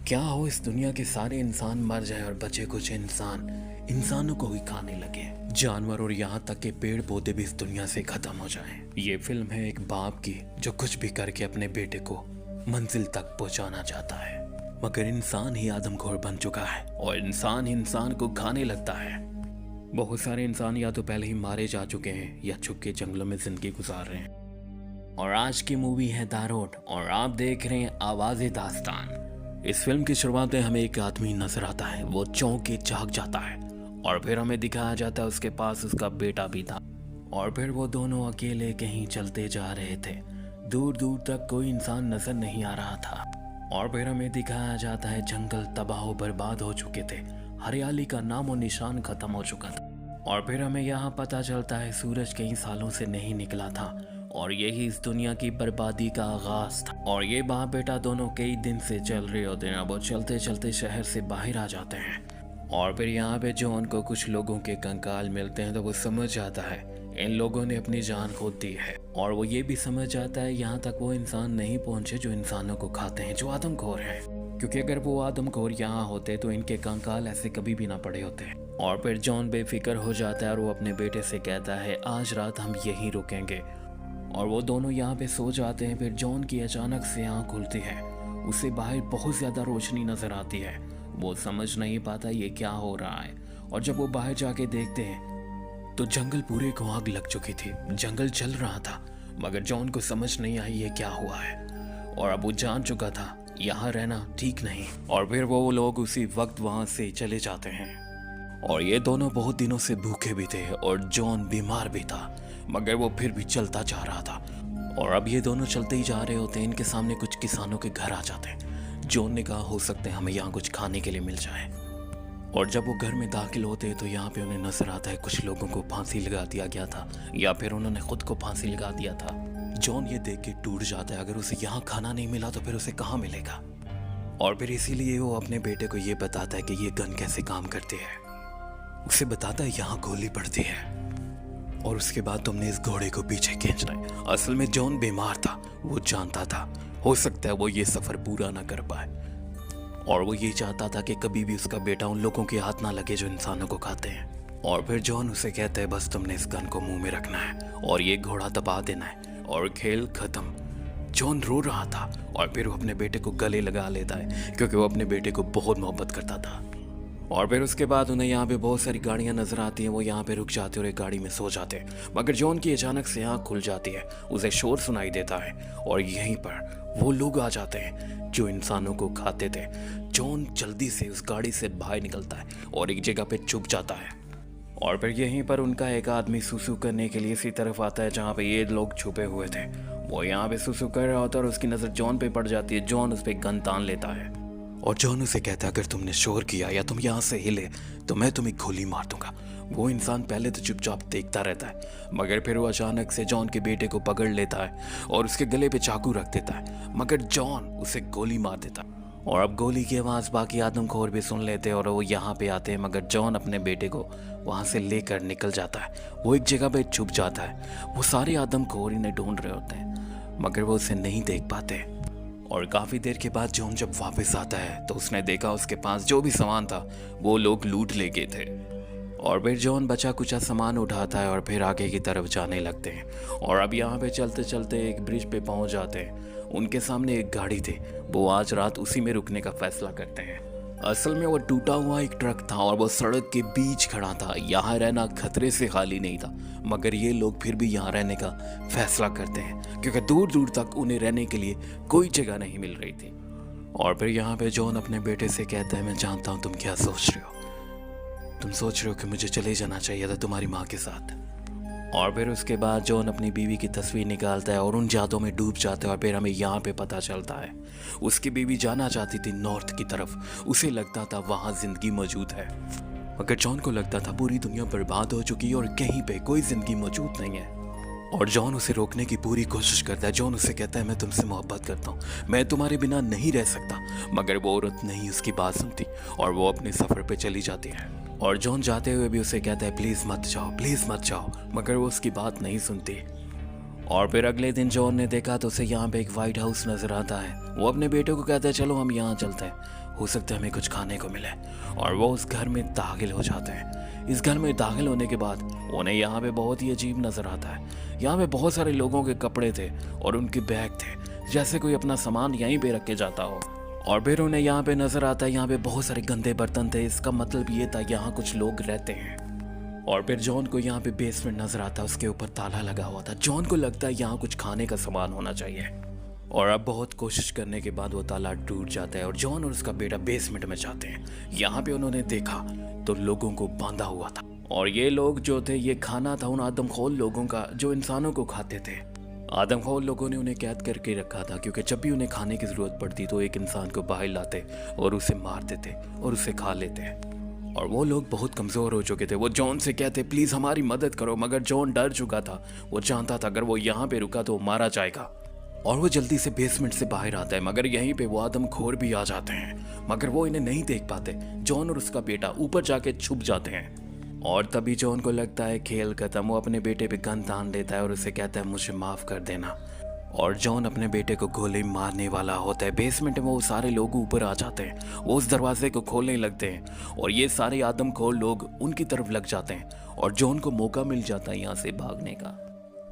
क्या हो इस दुनिया के सारे इंसान मर जाएं और बचे कुछ इंसान इंसानों को ही खाने लगे, जानवर और यहाँ तक के पेड़ पौधे भी इस दुनिया से खत्म हो जाएं। ये फिल्म है एक बाप की जो कुछ भी करके अपने बेटे को मंजिल तक पहुंचाना चाहता है, मगर इंसान ही आदमखोर बन चुका है और इंसान ही इंसान को खाने लगता है। बहुत सारे इंसान या तो पहले ही मारे जा चुके हैं या छुप के जंगलों में जिंदगी गुजार रहे हैं। और आज की मूवी है दारोड और आप देख रहे हैं आवाज़े दास्तान। इस फिल्म की शुरुआत में हमें एक आदमी नजर आता है, वो चौंक के जाग जाता है और फिर हमें दिखाया जाता है उसके पास उसका बेटा भी था। और फिर वो दोनों अकेले कहीं चलते जा रहे थे, दूर दूर तक कोई इंसान नजर नहीं आ रहा था। और फिर हमें दिखाया जाता है जंगल तबाह बर्बाद हो चुके थे, हरियाली का नामो निशान खत्म हो चुका था। और फिर हमें यहाँ पता चलता है सूरज कई सालों से नहीं निकला था और यही इस दुनिया की बर्बादी का आगाज था। और ये बाप बेटा दोनों कई दिन से चल रहे होते हैं, वो चलते चलते शहर से बाहर आ जाते हैं। और फिर यहाँ पे जॉन को कुछ लोगों के कंकाल मिलते हैं तो वो समझ जाता है इन लोगों ने अपनी जान खो दी है। और वो ये भी समझ जाता है यहाँ तक वो इंसान नहीं पहुंचे जो इंसानों को खाते हैं, जो आदमखोर हैं, क्योंकि अगर वो आदमखोर यहाँ होते तो इनके कंकाल ऐसे कभी भी ना पड़े होते। और फिर जॉन बेफिक्र हो जाता है और वो अपने बेटे से कहता है आज रात हम यहीं रुकेंगे। और वो दोनों यहाँ पे सो जाते हैं। फिर जॉन की अचानक से आँख खुलती है, उसे बाहर बहुत ज़्यादा रोशनी नज़र आती है, वो समझ नहीं पाता ये क्या हो रहा है। और जब वो बाहर जाके देखते हैं तो जंगल पूरे को आग लग चुकी थी, जंगल जल रहा था, मगर जॉन को समझ नहीं आई ये क्या हुआ है। और अब वो जान चुका था यहाँ रहना ठीक नहीं। और फिर वो लोग उसी वक्त वहाँ से चले जाते हैं। और ये दोनों बहुत दिनों से भूखे भी थे और जॉन बीमार भी था, मगर वो फिर भी चलता जा रहा था। और अब ये दोनों चलते ही जा रहे होते हैं, इनके सामने कुछ किसानों के घर आ जाते हैं। जॉन ने कहा हो सकता है हमें यहाँ कुछ खाने के लिए मिल जाए। और जब वो घर में दाखिल होते हैं तो यहाँ पे उन्हें नजर आता है कुछ लोगों को फांसी लगा दिया गया था या फिर उन्होंने खुद को फांसी लगा दिया था। जॉन ये देख के टूट जाता है, अगर उसे यहाँ खाना नहीं मिला तो फिर उसे कहाँ मिलेगा। और फिर इसीलिए वो अपने बेटे को ये बताता है कि ये गन कैसे काम करती है। उसे बताता है यहाँ गोली पड़ती है और उसके बाद तुमने इस घोड़े को पीछे खींचना है। असल में जॉन बीमार था, वो जानता था हो सकता है वो ये सफर पूरा ना कर पाए और वो ये चाहता था कि कभी भी उसका बेटा उन लोगों के हाथ ना लगे जो इंसानों को खाते हैं। और फिर जॉन उसे कहता है बस तुमने इस गन को मुंह में रखना है और ये घोड़ा दबा देना है और खेल खत्म। जॉन रो रहा था और फिर वो अपने बेटे को गले लगा लेता है क्योंकि वो अपने बेटे को बहुत मोहब्बत करता था। और फिर उसके बाद उन्हें यहाँ पे बहुत सारी गाड़ियाँ नजर आती हैं, वो यहाँ पे रुक जाते हैं और एक गाड़ी में सो जाते हैं। मगर जॉन की अचानक से आँख खुल जाती है, उसे शोर सुनाई देता है और यहीं पर वो लोग आ जाते हैं जो इंसानों को खाते थे। जॉन जल्दी से उस गाड़ी से बाहर निकलता है और एक जगह पे छुप जाता है। और फिर यहीं पर उनका एक आदमी सुसु करने के लिए इसी तरफ आता है जहाँ पे ये लोग छुपे हुए थे। वो यहाँ पे सुसु कर रहा होता है और उसकी नज़र जॉन पे पड़ जाती है। जॉन उस पर गन तान लेता है और जॉन उसे कहता है अगर तुमने शोर किया या तुम यहाँ से हिले तो मैं तुम्हें गोली मार दूंगा। वो इंसान पहले तो चुपचाप देखता रहता है, मगर फिर वो अचानक से जॉन के बेटे को पकड़ लेता है और उसके गले पे चाकू रख देता है, मगर जॉन उसे गोली मार देता है। और अब गोली की आवाज़ बाकी आदमखोर भी सुन लेते हैं और वो यहाँ पे आते हैं, मगर जॉन अपने बेटे को वहाँ से लेकर निकल जाता है। वो एक जगह पे छुप जाता है। वो सारे आदमखोर इन्हें ढूंढ रहे होते हैं मगर वो उसे नहीं देख पाते। और काफ़ी देर के बाद जॉन जब वापस आता है तो उसने देखा उसके पास जो भी सामान था वो लोग लूट ले गए थे। और फिर जॉन बचा कुचा सामान उठाता है और फिर आगे की तरफ जाने लगते हैं। और अब यहाँ पे चलते चलते एक ब्रिज पे पहुँच जाते हैं। उनके सामने एक गाड़ी थी, वो आज रात उसी में रुकने का फैसला करते हैं। असल में वो टूटा हुआ एक ट्रक था और वो सड़क के बीच खड़ा था। यहाँ रहना खतरे से खाली नहीं था, मगर ये लोग फिर भी यहाँ रहने का फैसला करते हैं क्योंकि दूर दूर तक उन्हें रहने के लिए कोई जगह नहीं मिल रही थी। और फिर यहाँ पे जॉन अपने बेटे से कहता है मैं जानता हूँ तुम क्या सोच रहे हो, तुम सोच रहे हो कि मुझे चले जाना चाहिए था तुम्हारी माँ के साथ। और फिर उसके बाद जॉन अपनी बीवी की तस्वीर निकालता है और उन यादों में डूब जाता है। और फिर हमें यहाँ पे पता चलता है उसकी बीवी जाना चाहती थी नॉर्थ की तरफ, उसे लगता था वहाँ जिंदगी मौजूद है, मगर जॉन को लगता था पूरी दुनिया बर्बाद हो चुकी है और कहीं पे कोई जिंदगी मौजूद नहीं है। और जॉन उसे रोकने की पूरी कोशिश करता है। जॉन उसे कहता है मैं तुमसे मोहब्बत करता हूँ, मैं तुम्हारे बिना नहीं रह सकता, मगर वो औरत नहीं उसकी बात सुनती और वो अपने सफ़र पे चली जाती है। और जॉन जाते हुए भी उसे कहता है प्लीज़ मत जाओ, प्लीज़ मत जाओ, मगर वो उसकी बात नहीं सुनती। और फिर अगले दिन जॉन ने देखा तो उसे यहाँ पे एक वाइट हाउस नजर आता है। वो अपने बेटे को कहता है चलो हम यहाँ चलते हैं, हो सकता है हमें कुछ खाने को मिले। और वो उस घर में दाखिल हो जाते हैं। इस घर में दाखिल होने के बाद उन्हें यहाँ पे बहुत ही अजीब नजर आता है। यहाँ पे बहुत सारे लोगों के कपड़े थे और उनके बैग थे, जैसे कोई अपना सामान यहीं पे रख के जाता हो। और फिर उन्हें यहाँ पे नजर आता है यहाँ पे बहुत सारे गंदे बर्तन थे। इसका मतलब ये था यहाँ कुछ लोग रहते हैं। और फिर जॉन को यहाँ पे बेसमेंट नजर आता है, उसके ऊपर ताला लगा हुआ था। जॉन को लगता है यहाँ कुछ खाने का सामान होना चाहिए। और अब बहुत कोशिश करने के बाद वो ताला टूट जाता है और जॉन और उसका बेटा बेसमेंट में जाते हैं। यहाँ पे उन्होंने देखा तो लोगों को बांधा हुआ था और ये लोग जो थे ये खाना था उन आदमखोर लोगों का जो इंसानों को खाते थे। आदमखोर लोगों ने उन्हें कैद करके रखा था क्योंकि जब भी उन्हें खाने की जरूरत पड़ती तो एक इंसान को बाहर लाते और उसे मार देते और उसे खा लेते। और वो लोग बहुत कमज़ोर हो चुके थे। वो जॉन से कहते प्लीज़ हमारी मदद करो, मगर जॉन डर चुका था। वो जानता था अगर वो यहाँ पे रुका तो मारा जाएगा। और वो जल्दी से बेसमेंट से बाहर आता है, मगर यहीं पे वो आदमखोर भी आ जाते हैं, मगर वो इन्हें नहीं देख पाते। जॉन और उसका बेटा ऊपर जाके छुप जाते हैं। और तभी जॉन को लगता है खेल खत्म। वो अपने बेटे पे गन तान देता है और उसे कहता है मुझे माफ़ कर देना। और जॉन अपने बेटे को गोली मारने वाला होता है। बेसमेंट में वो सारे लोग ऊपर आ जाते हैं। वो उस दरवाजे को खोलने लगते हैं और ये सारे आदमखोर लोग उनकी तरफ लग जाते हैं और जॉन को मौका मिल जाता है यहाँ से भागने का।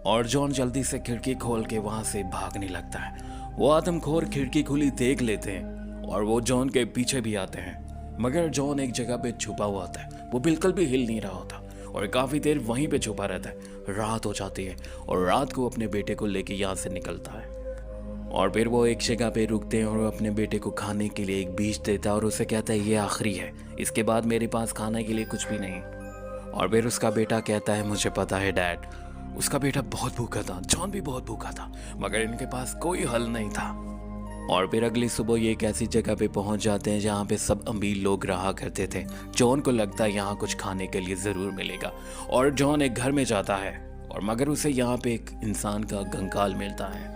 और जॉन जल्दी से खिड़की खोल के वहाँ से भागने लगता है। वो आदमखोर खिड़की खुली देख लेते हैं और वो जॉन के पीछे भी आते हैं, मगर जॉन एक जगह पे छुपा हुआ होता है। वो बिल्कुल भी हिल नहीं रहा होता और काफ़ी देर वहीं पे छुपा रहता है। रात हो जाती है और रात को अपने बेटे को लेके यहाँ से निकलता है। और फिर वो एक जगह पे रुकते हैं और वो अपने बेटे को खाने के लिए एक बीज देता है और उसे कहता है ये आखिरी है, इसके बाद मेरे पास खाने के लिए कुछ भी नहीं। और फिर उसका बेटा कहता है मुझे पता है डैड। उसका बेटा बहुत भूखा था, जॉन भी बहुत भूखा था, मगर इनके पास कोई हल नहीं था। और फिर अगली सुबह ये एक ऐसी जगह पे पहुंच जाते हैं जहाँ पे सब अमीर लोग रहा करते थे। जॉन को लगता है यहाँ कुछ खाने के लिए ज़रूर मिलेगा और जॉन एक घर में जाता है और मगर उसे यहाँ पे एक इंसान का कंकाल मिलता है।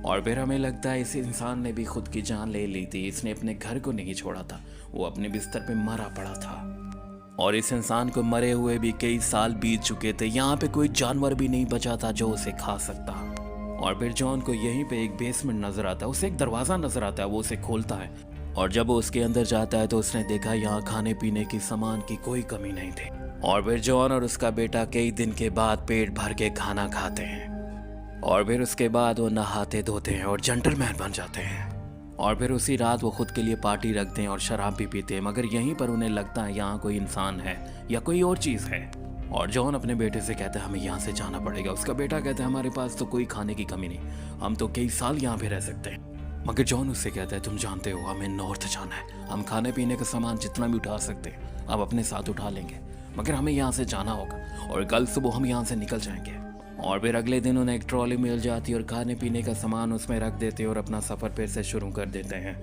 और फिर हमें लगता है इस इंसान ने भी खुद की जान ले ली थी। इसने अपने घर को नहीं छोड़ा था, वो अपने बिस्तर पे मरा पड़ा था। और इस इंसान को मरे हुए भी कई साल बीत चुके थे। यहाँ पे कोई जानवर भी नहीं बचा था जो उसे खा सकता। और फिर जॉन को यहीं पे एक बेसमेंट नजर आता है। उसे एक दरवाज़ा नजर आता है, वो उसे खोलता है और जब वो उसके अंदर जाता है तो उसने देखा यहाँ खाने पीने की सामान की कोई कमी नहीं थी। और फिर जॉन और उसका बेटा कई दिन के बाद पेट भर के खाना खाते हैं और फिर उसके बाद वो नहाते धोते हैं और जेंटलमैन बन जाते हैं। और फिर उसी रात वो खुद के लिए पार्टी रखते हैं और शराब भी पीते हैं, मगर यहीं पर उन्हें लगता है यहाँ कोई इंसान है या कोई और चीज़ है। और जॉन अपने बेटे से कहता है हमें यहाँ से जाना पड़ेगा। उसका बेटा कहता है हमारे पास तो कोई खाने की कमी नहीं, हम तो कई साल यहाँ पे रह सकते हैं। मगर जॉन उससे कहता है तुम जानते हो हमें नॉर्थ जाना है, हम खाने पीने का सामान जितना भी उठा सकते हैं अब अपने साथ उठा लेंगे, मगर हमें यहाँ से जाना होगा और कल सुबह हम यहाँ से निकल जाएंगे। और फिर अगले दिन उन्हें एक ट्रॉली मिल जाती है और खाने पीने का सामान उसमें रख देते हैं और अपना सफ़र फिर से शुरू कर देते हैं।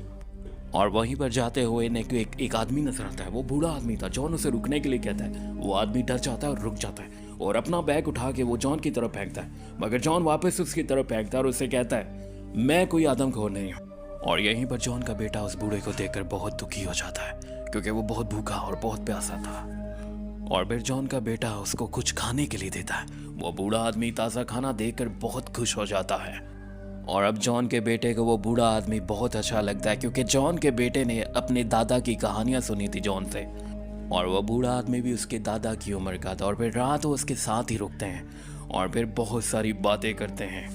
और वहीं पर जाते हुए एक आदमी नजर आता है। वो बूढ़ा आदमी था। जॉन उसे रुकने के लिए कहता है, वो आदमी डर जाता है और रुक जाता है और अपना बैग उठा के वो जॉन की तरफ फेंकता है, मगर जॉन वापस उसकी तरफ फेंकता है और उसे कहता है मैं कोई आदमखोर नहीं हूँ। और यहीं पर जॉन का बेटा उस बूढ़े को देखकर बहुत दुखी हो जाता है क्योंकि वो बहुत भूखा और बहुत प्यासा था। और फिर जॉन का बेटा उसको कुछ खाने के लिए देता है। वो बूढ़ा आदमी ताज़ा खाना देखकर बहुत खुश हो जाता है। और अब जॉन के बेटे को वो बूढ़ा आदमी बहुत अच्छा लगता है क्योंकि जॉन के बेटे ने अपने दादा की कहानियां सुनी थी जॉन से, और वो बूढ़ा आदमी भी उसके दादा की उम्र का था। और फिर रात वो उसके साथ ही रुकते हैं और फिर बहुत सारी बातें करते हैं।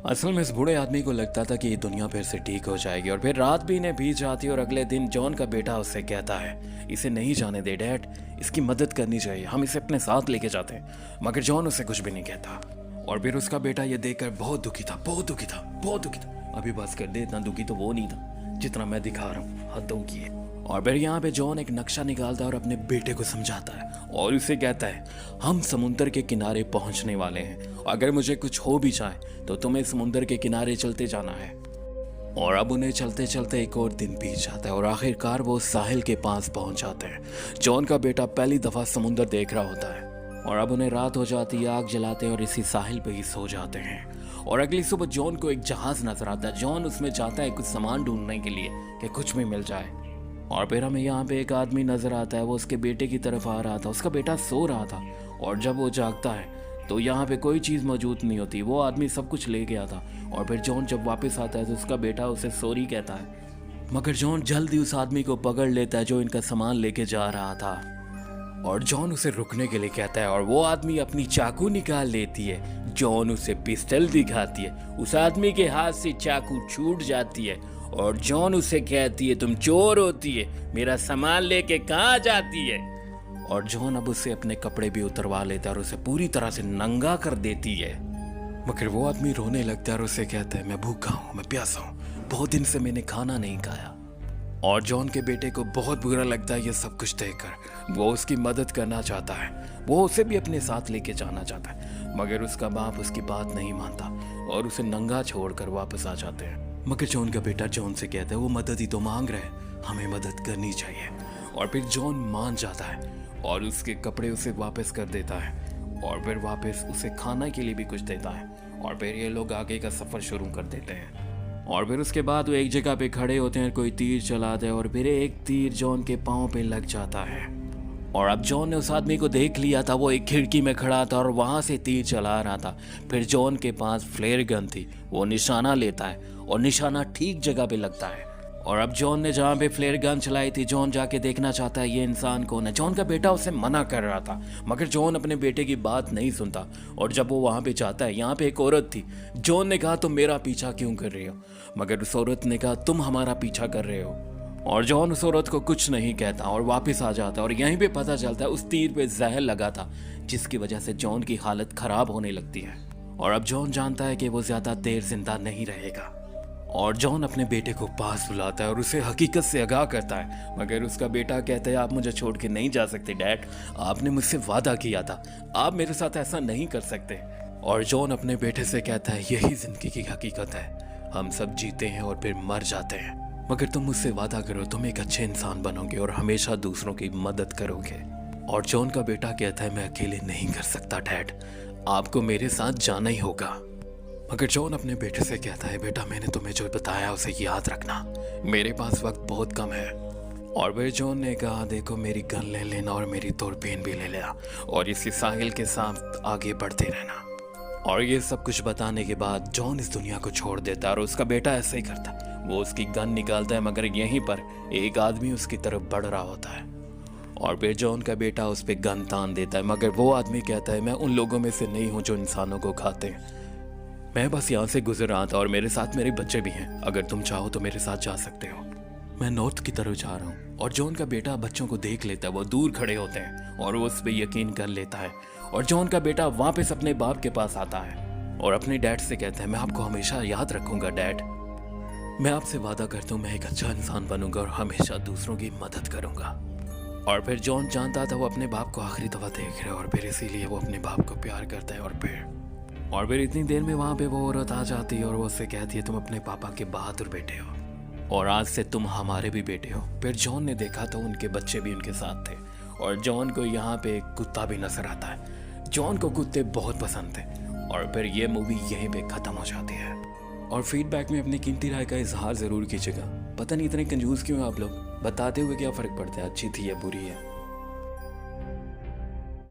असल में इस बूढ़े आदमी को लगता था कि ये दुनिया फिर से ठीक हो जाएगी। और फिर रात भी इन्हें बीत जाती और अगले दिन जॉन का बेटा उससे कहता है इसे नहीं जाने दे डैड, इसकी मदद करनी चाहिए, हम इसे अपने साथ लेके जाते हैं। मगर जॉन उसे कुछ भी नहीं कहता। और फिर उसका बेटा ये देखकर बहुत दुखी था, बहुत दुखी था, बहुत दुखी था। अभी बस कर दे, इतना दुखी तो वो नहीं था जितना मैं दिखा रहा हूँ, हदों की है। और फिर यहाँ पे जॉन एक नक्शा निकालता है और अपने बेटे को समझाता है और उसे कहता है हम समुंदर के किनारे पहुँचने वाले हैं, अगर मुझे कुछ हो भी जाए तो तुम्हें समुंदर के किनारे चलते जाना है। और अब उन्हें चलते चलते एक और दिन बीत जाता है और आखिरकार वो साहिल के पास पहुंच जाते हैं। जॉन का बेटा पहली दफ़ा समुंदर देख रहा होता है और अब उन्हें रात हो जाती है, आग जलाते हैं और इसी साहिल पे ही सो जाते हैं। और अगली सुबह जॉन को एक जहाज़ नजर आता है। जॉन उसमें जाता है कुछ सामान ढूंढने के लिए कि कुछ भी मिल जाए। और फिर हमें यहाँ पे एक आदमी नजर आता है, वो उसके बेटे की तरफ आ रहा था। उसका बेटा सो रहा था और जब वो जागता है तो यहाँ पे कोई चीज़ मौजूद नहीं होती, वो आदमी सब कुछ ले गया था। और फिर जॉन जब वापस आता है तो उसका बेटा उसे सॉरी कहता है, मगर जॉन जल्दी उस आदमी को पकड़ लेता है जो इनका सामान लेके जा रहा था। और जॉन उसे रुकने के लिए कहता है और वो आदमी अपनी चाकू निकाल लेती है। जॉन उसे पिस्टल दिखाती है, उस आदमी के हाथ से चाकू छूट जाती है और जॉन उसे कहती है तुम चोर होती है, मेरा सामान लेके कहाँ जाती है। और जॉन अब उसे अपने कपड़े भी उतरवा लेता है और उसे पूरी तरह से नंगा कर देती है। मगर वो आदमी रोने लगता है और उसे कहता है मैं भूखा हूँ, मैं प्यासा हूँ, बहुत दिन से मैंने खाना नहीं खाया। और जॉन के बेटे को बहुत बुरा लगता है ये सब कुछ देखकर। वो उसकी मदद करना चाहता है, वो उसे भी अपने साथ लेके जाना चाहता है, मगर उसका बाप उसकी बात नहीं मानता और उसे नंगा छोड़कर वापस आ जाते हैं। मगर जॉन का बेटा जॉन से कहता है वो मदद ही तो मांग रहे हैं, हमें मदद करनी चाहिए। और फिर जॉन मान जाता है और उसके कपड़े उसे वापस कर देता है और फिर वापस उसे खाना के लिए भी कुछ देता है। और फिर ये लोग आगे का सफ़र शुरू कर देते हैं। और फिर उसके बाद वो एक जगह पे खड़े होते हैं, कोई तीर चलाते हैं और फिर एक तीर जॉन के पाँव पे लग जाता है। और अब जॉन ने उस आदमी को देख लिया था, वो एक खिड़की में खड़ा था और वहाँ से तीर चला रहा था। फिर जॉन के पास फ्लेयर गन थी, वो निशाना लेता है और निशाना ठीक जगह पे लगता है। और अब जॉन ने जहाँ पे फ्लेयर गन चलाई थी, जॉन जाके देखना चाहता है ये इंसान कौन है। जॉन का बेटा उसे मना कर रहा था, मगर जॉन अपने बेटे की बात नहीं सुनता। और जब वो वहाँ पे जाता है, यहाँ पे एक औरत थी। जॉन ने कहा तुम मेरा पीछा क्यों कर रहे हो, मगर उस औरत ने कहा तुम हमारा पीछा कर रहे हो। और जॉन उस औरत को कुछ नहीं कहता और वापस आ जाता है। और यहीं पे पता चलता है उस तीर पे जहर लगा था, जिसकी वजह से जॉन की हालत खराब होने लगती है। और अब जॉन जानता है कि वो ज्यादा देर जिंदा नहीं रहेगा। और जॉन अपने बेटे को पास बुलाता है और उसे हकीकत से आगाह करता है, मगर उसका बेटा कहता है आप मुझे छोड़ के नहीं जा सकते डैड, आपने मुझसे वादा किया था, आप मेरे साथ ऐसा नहीं कर सकते। और जॉन अपने बेटे से कहता है यही जिंदगी की हकीकत है, हम सब जीते हैं और फिर मर जाते हैं, मगर तुम मुझसे वादा करो तुम एक अच्छे इंसान बनोगे और हमेशा दूसरों की मदद करोगे। और जॉन का बेटा कहता है मैं अकेले नहीं कर सकता डैड, आपको मेरे साथ जाना ही होगा। मगर जॉन अपने बेटे से कहता है बेटा मैंने तुम्हें जो बताया उसे याद रखना, मेरे पास वक्त बहुत कम है। और फिर जॉन ने कहा देखो मेरी गन ले लेना और मेरी तोरपेन भी ले लेना और इसी साहिल के साथ आगे बढ़ते रहना। और ये सब कुछ बताने के बाद जॉन इस दुनिया को छोड़ देता है और उसका बेटा ऐसा ही करता है, वो उसकी गन निकालता है, मगर यहीं पर एक आदमी उसकी तरफ बढ़ रहा होता है। और फिर जॉन का बेटा उस पर गन तान देता है, मगर वो आदमी कहता है मैं उन लोगों में से नहीं हूँ जो इंसानों को खाते हैं, मैं बस यहाँ से गुजर रहा था और मेरे साथ मेरे बच्चे भी हैं, अगर तुम चाहो तो मेरे साथ जा सकते हो, मैं नॉर्थ की तरफ जा रहा हूँ। और जॉन का बेटा बच्चों को देख लेता है, वो दूर खड़े होते हैं और वो उस पर यकीन कर लेता है। और जॉन का बेटा वापस अपने बाप के पास आता है और अपने डैड से कहता है मैं आपको हमेशा याद रखूंगा डैड, मैं आपसे वादा करता हूँ मैं एक अच्छा इंसान बनूंगा और हमेशा दूसरों की मदद करूंगा। और फिर जॉन जानता था वो अपने बाप को आखिरी दफा देख रहा है और फिर इसीलिए वो अपने बाप को प्यार करता है। और फिर इतनी देर में वहाँ पे वो औरत आ जाती है और वो उससे कहती है तुम अपने पापा के बहादुर बेटे हो और आज से तुम हमारे भी बेटे हो। फिर जॉन ने देखा तो उनके बच्चे भी उनके साथ थे और जॉन को यहाँ पे एक कुत्ता भी नजर आता है। जॉन को कुत्ते बहुत पसंद थे। और फिर ये मूवी यहीं पे ख़त्म हो जाती है। और फीडबैक में अपनी कीमती राय का इजहार ज़रूर कीजिएगा। पता नहीं इतने कंजूस क्यों हैं आप लोग, बताते हुए क्या फ़र्क पड़ता है अच्छी थी या बुरी है।